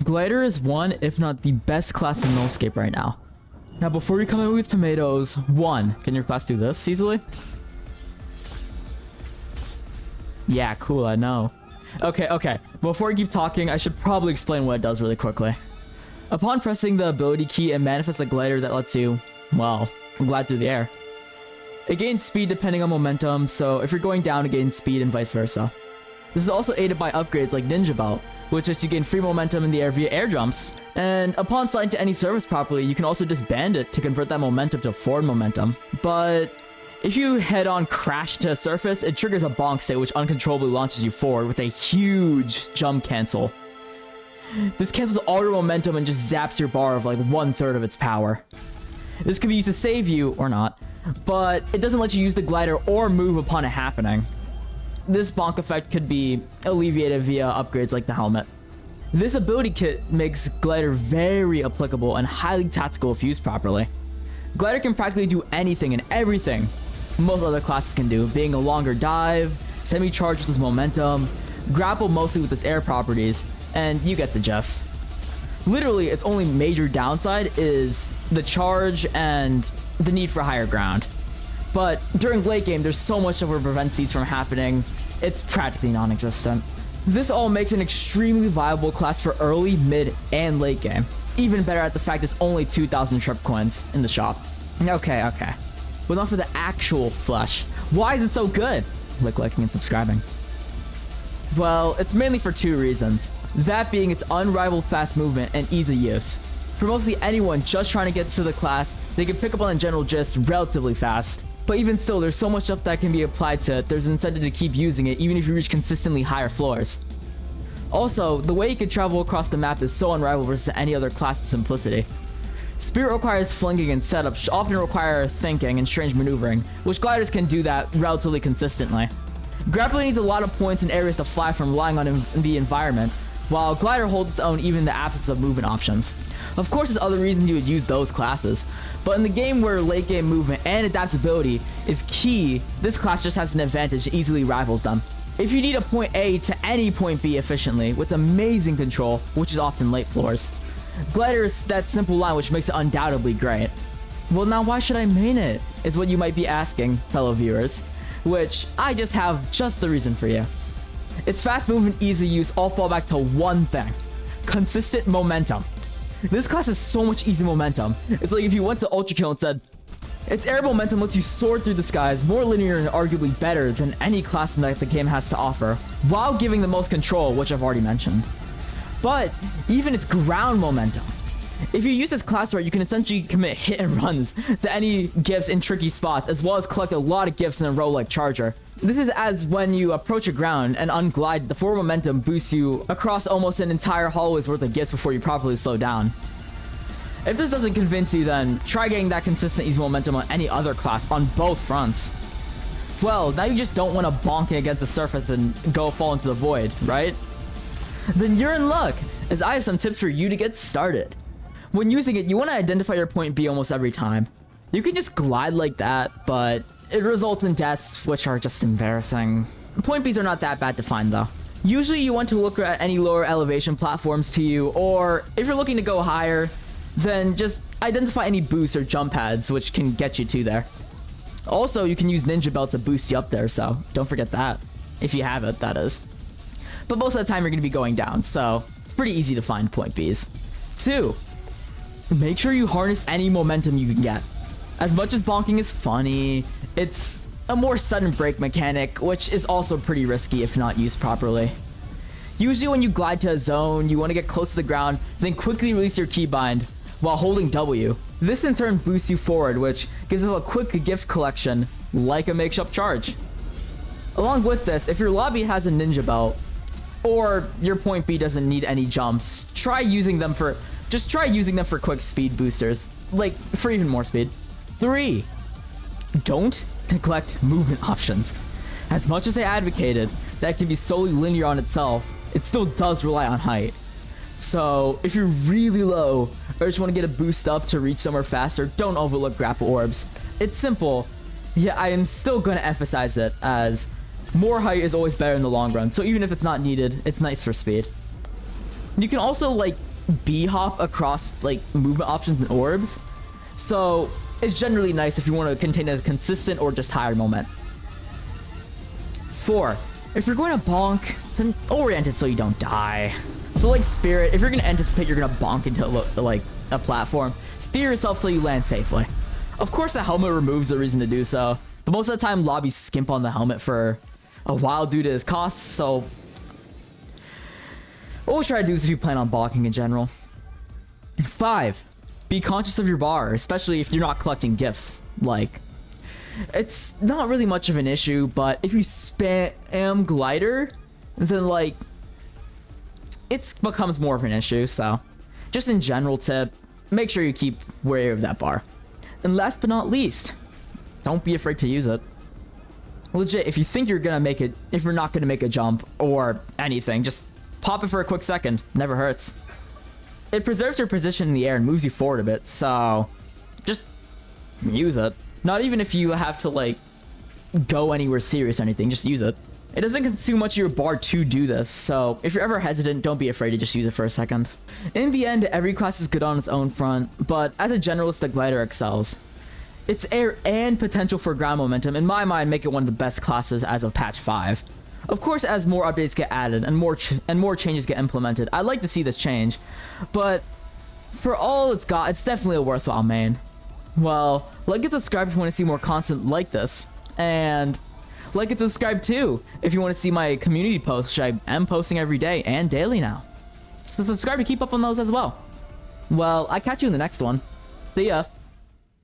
Glider is one, if not the best class in Nullscape right now. Now, before you come in with tomatoes, one, can your class do this easily? Yeah, cool, I know. Okay. Before I keep talking, I should probably explain what it does really quickly. Upon pressing the ability key, it manifests a glider that lets you, well, glide through the air. It gains speed depending on momentum, so if you're going down, it gains speed and vice versa. This is also aided by upgrades like Ninja Belt, which lets you gain free momentum in the air via air jumps. And upon sliding to any surface properly, you can also disband it to convert that momentum to forward momentum. But if you head-on crash to a surface, it triggers a bonk state which uncontrollably launches you forward with a huge jump cancel. This cancels all your momentum and just zaps your bar of like 1/3 of its power. This can be used to save you, or not, but it doesn't let you use the glider or move upon it happening. This bonk effect could be alleviated via upgrades like the helmet. This ability kit makes glider very applicable and highly tactical if used properly. Glider can practically do anything and everything most other classes can do, being a longer dive, semi-charged with its momentum, grapple mostly with its air properties, and you get the gist. Literally, its only major downside is the charge and the need for higher ground. But during late game, there's so much that will prevent these from happening, it's practically non-existent. This all makes an extremely viable class for early, mid, and late game. Even better at the fact it's only 2,000 trip coins in the shop. Okay. But not for the actual flesh. Why is it so good? Liking and subscribing. Well, it's mainly for two reasons. That being its unrivaled fast movement and ease of use. For mostly anyone just trying to get to the class, they can pick up on the general gist relatively fast. But even still, there's so much stuff that can be applied to it, there's an incentive to keep using it even if you reach consistently higher floors. Also, the way you can travel across the map is so unrivaled versus any other class in simplicity. Spirit requires flinging and setup, which often require thinking and strange maneuvering, which gliders can do that relatively consistently. Grappling needs a lot of points and areas to fly from relying on the environment, while glider holds its own even in the absence of movement options. Of course, there's other reasons you would use those classes, but in the game where late game movement and adaptability is key, this class just has an advantage that easily rivals them. If you need a point A to any point B efficiently, with amazing control, which is often late floors, glider is that simple line which makes it undoubtedly great. Well, now why should I main it, is what you might be asking, fellow viewers, which I just have just the reason for you. Its fast movement, easy use all fall back to one thing: consistent momentum. This class has so much easy momentum. It's like if you went to Ultra Kill and said, its air momentum lets you soar through the skies, more linear and arguably better than any class that the game has to offer, while giving the most control, which I've already mentioned. But even its ground momentum. If you use this class right, you can essentially commit hit and runs to any gifts in tricky spots, as well as collect a lot of gifts in a row like Charger. This is as when you approach a ground and unglide, the forward momentum boosts you across almost an entire hallway's worth of gifts before you properly slow down. If this doesn't convince you, then try getting that consistent easy momentum on any other class on both fronts. Well, now you just don't want to bonk it against the surface and go fall into the void, right? Then you're in luck, as I have some tips for you to get started. When using it, you want to identify your point B almost every time. You can just glide like that, but it results in deaths which are just embarrassing. Point Bs are not that bad to find though. Usually you want to look at any lower elevation platforms to you, or if you're looking to go higher, then just identify any boosts or jump pads which can get you to there. Also, you can use Ninja Belt to boost you up there, so don't forget that. If you have it, that is. But most of the time you're going to be going down, so it's pretty easy to find point Bs. 2. Make sure you harness any momentum you can get. As much as bonking is funny, it's a more sudden break mechanic, which is also pretty risky if not used properly. Usually when you glide to a zone, you want to get close to the ground, then quickly release your keybind while holding W. This in turn boosts you forward, which gives you a quick gift collection, like a makeshift charge. Along with this, if your lobby has a Ninja Belt, or your point B doesn't need any jumps, try using them for quick speed boosters, like for even more speed. 3. Don't neglect movement options. As much as I advocated that can be solely linear on itself, it still does rely on height. So if you're really low or just want to get a boost up to reach somewhere faster, don't overlook grapple orbs. It's simple, yet I am still going to emphasize it, as more height is always better in the long run, so even if it's not needed, it's nice for speed. You can also B-hop across like movement options and orbs. So it's generally nice if you want to contain a consistent or just higher moment. 4. If you're going to bonk, then orient it so you don't die. So like Spirit, if you're going to anticipate you're going to bonk into like a platform, steer yourself till you land safely. Of course, the helmet removes the reason to do so, but most of the time lobbies skimp on the helmet for a while due to its costs, so always try to do this if you plan on bonking in general. 5. Be conscious of your bar, especially if you're not collecting gifts. Like, it's not really much of an issue, but if you spam glider, then like it becomes more of an issue. So just in general tip, make sure you keep wary of that bar. And last but not least, don't be afraid to use it. Legit, if you think you're gonna make it, if you're not gonna make a jump or anything, just pop it for a quick second. Never hurts. It preserves your position in the air and moves you forward a bit, so just use it. Not even if you have to like go anywhere serious or anything, just use it. It doesn't consume much of your bar to do this, so if you're ever hesitant, don't be afraid to just use it for a second. In the end, every class is good on its own front, but as a generalist, the glider excels. Its air and potential for ground momentum, in my mind, make it one of the best classes as of patch 5. Of course, as more updates get added and more changes get implemented, I'd like to see this change, but for all it's got, it's definitely a worthwhile main. Well, like and subscribe if you want to see more content like this, and like and subscribe too if you want to see my community posts, which I am posting every day and daily now. So subscribe to keep up on those as well. Well, I catch you in the next one. See ya.